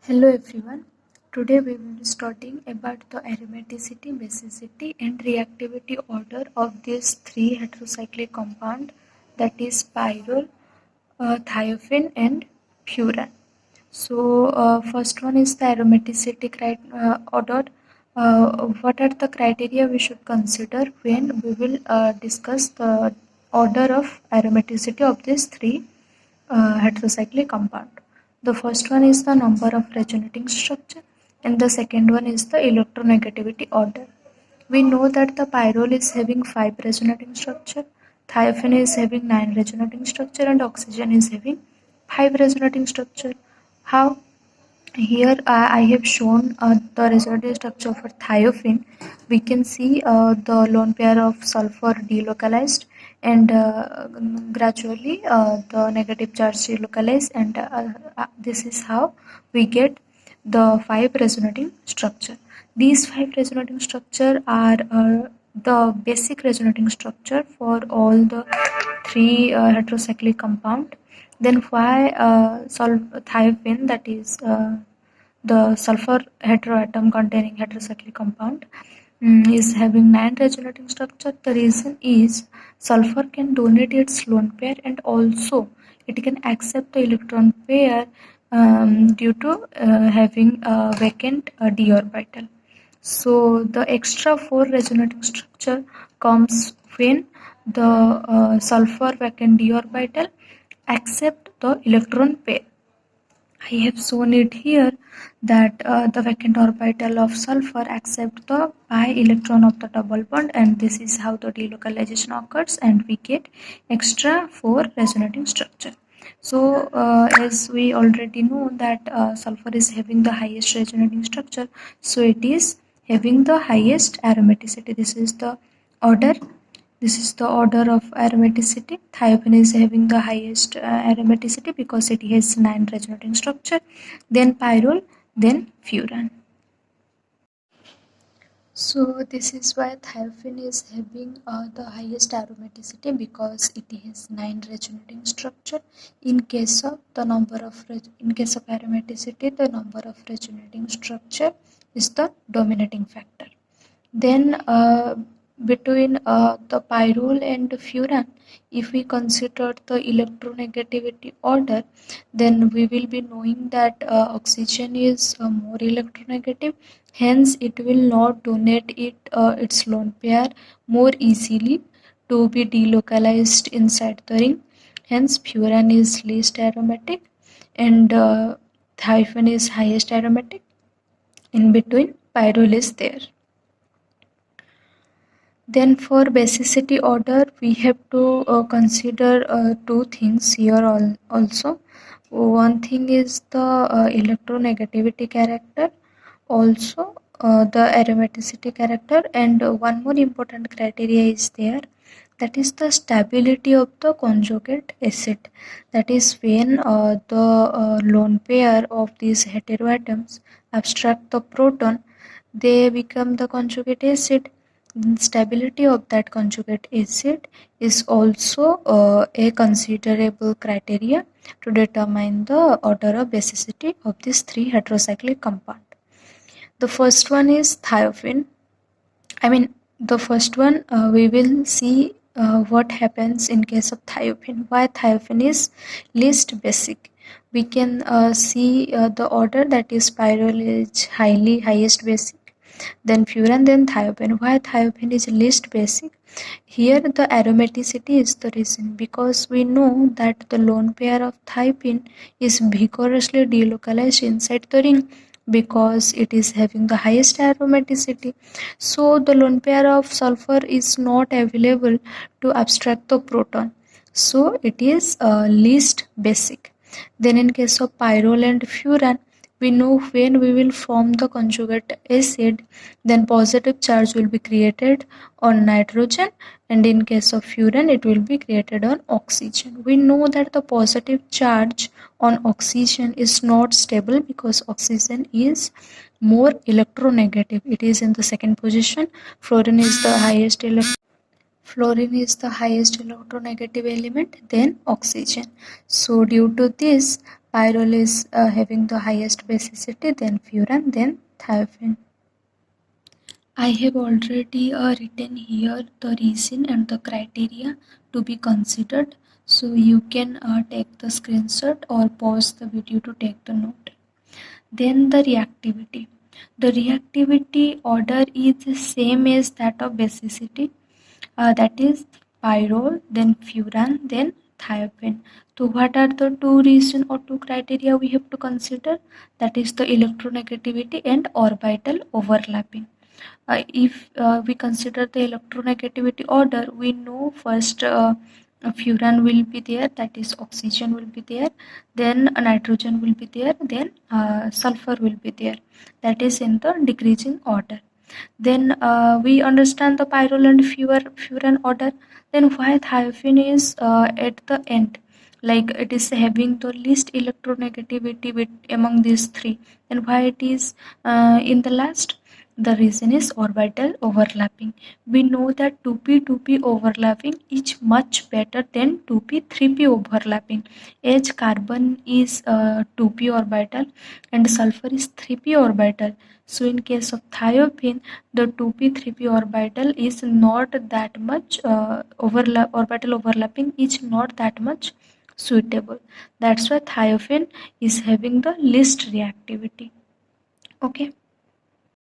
Hello everyone. Today we will be studying about the aromaticity, basicity and reactivity order of these three heterocyclic compound, that is pyrrole, thiophene and furan. So first one is the aromaticity order. What are the criteria we should consider when we will discuss the order of aromaticity of these three heterocyclic compound? The first one is the number of resonating structure and the second one is the electronegativity order. We know that the pyrrole is having 5 resonating structure, thiophene is having 9 resonating structure and oxygen is having 5 resonating structure. How? Here I have shown the resonating structure for thiophene. We can see the lone pair of sulfur delocalized and gradually the negative charge delocalized, and this is how we get the 5 resonating structure. These 5 resonating structure are the basic resonating structure for all the three heterocyclic compound. Then why thiophene, that is the sulfur heteroatom containing heterocyclic compound, is having 9 resonating structure? The reason is sulfur can donate its lone pair and also it can accept the electron pair due to having a vacant d orbital. So the extra 4 resonating structure comes when the sulfur vacant d orbital accept the electron pair. I have shown it here that the vacant orbital of sulfur accept the pi electron of the double bond, and this is how the delocalization occurs and we get extra 4 resonating structure. So as we already know that sulfur is having the highest resonating structure, so it is having the highest aromaticity. This is the order of aromaticity. Thiophene is having the highest aromaticity because it has 9 resonating structure, then pyrrole, then furan. So this is why thiophene is having the highest aromaticity, because it has 9 resonating structure. In case of aromaticity, the number of resonating structure is the dominating factor. Then between the pyrrole and furan, if we consider the electronegativity order, then we will be knowing that oxygen is more electronegative, hence it will not donate its lone pair more easily to be delocalized inside the ring. Hence furan is least aromatic and thiophene is highest aromatic. In between pyrrole is there. Then for basicity order, we have to consider two things here also. One thing is the electronegativity character, also the aromaticity character, and one more important criteria is there, that is the stability of the conjugate acid. That is when the lone pair of these heteroatoms abstract the proton, they become the conjugate acid. Stability of that conjugate acid is also a considerable criteria to determine the order of basicity of these three heterocyclic compound. The first one is thiophene. The first one we will see what happens in case of thiophene. Why thiophene is least basic? We can see the order, that is pyrrole is highest basic, then furan, then thiophene. Why thiophene is least basic? Here the aromaticity is the reason, because we know that the lone pair of thiophene is vigorously delocalized inside the ring because it is having the highest aromaticity. So the lone pair of sulfur is not available to abstract the proton. So it is least basic. Then in case of pyrrole and furan, we know when we will form the conjugate acid, then positive charge will be created on nitrogen, and in case of furan it will be created on oxygen. We know that the positive charge on oxygen is not stable because oxygen is more electronegative. It is in the second position. Fluorine is the highest Fluorine is the highest electronegative element, then oxygen. So due to this, pyrrole is having the highest basicity, then furan, then thiophene. I have already written here the reason and the criteria to be considered. So you can take the screenshot or pause the video to take the note. Then the reactivity. The reactivity order is the same as that of basicity. That is pyrrole, then furan, then thiophene. So what are the two reasons or two criteria we have to consider? That is the electronegativity and orbital overlapping. If we consider the electronegativity order, we know first furan will be there, that is oxygen will be there, then nitrogen will be there, then sulfur will be there, that is in the decreasing order. Then we understand the pyrrole and furan order. Then why thiophene is at the end? Like it is having the least electronegativity among these three. Then why it is in the last? The reason is orbital overlapping. We know that 2p overlapping is much better than 2p 3p overlapping. As carbon is 2p orbital and sulfur is 3p orbital. So in case of thiophene, the 2p 3p orbital is not that much orbital overlapping is not that much suitable. That's why thiophene is having the least reactivity. Okay.